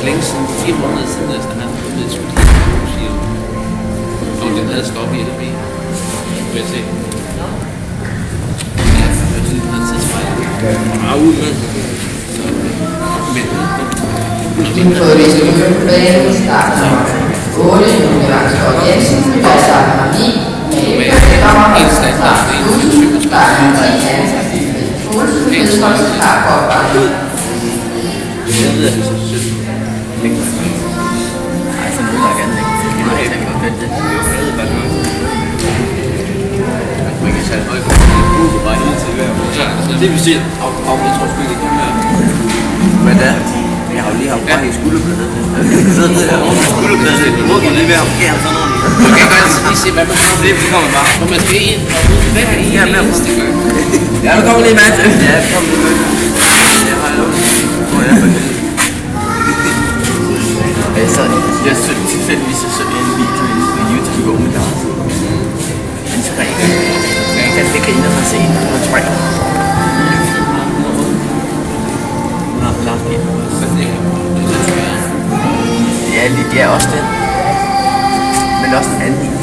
Længe siden, 4 måneder siden, næsten han kom ned i Sverige. Og den havde stoppet i LB. Vil jeg se. Ja, for det er en tidsfejl. Og ud med. Men... Din fodliste løbebane starter 8, Nikolaj Skov Jensen, der starter 9, med en standard, starter 10 ansatsen, Olsen, Hedstrøms, Karkov, Bakke. Jeg ved, at det er så sødt. Nej, for nogen, der gerne lægge. Det er helt godt fedt, det. Jeg ved bare noget. Man kan tage højt på det bare hele til hver. Det vil sige, at jeg tror sgu ikke, det kan være. Men det er, jeg har jo lige haft bare i skulderbladet. Så det er over skulderbladet. Jeg må lige være omkring sådan noget. Man kan godt lige se, hvad man kommer. Det kommer bare. Når man skal ind og ud hver eneste gang. Ja, nu kommer lige med til. Ja, det kommer lige med. Jeg har jo. Jeg så tilfældigvis så en video på YouTube går med Lars. En træner. Jeg kan ikke grine mig se en træner. Lars Bier. Ja, det er også det. Men også en anden.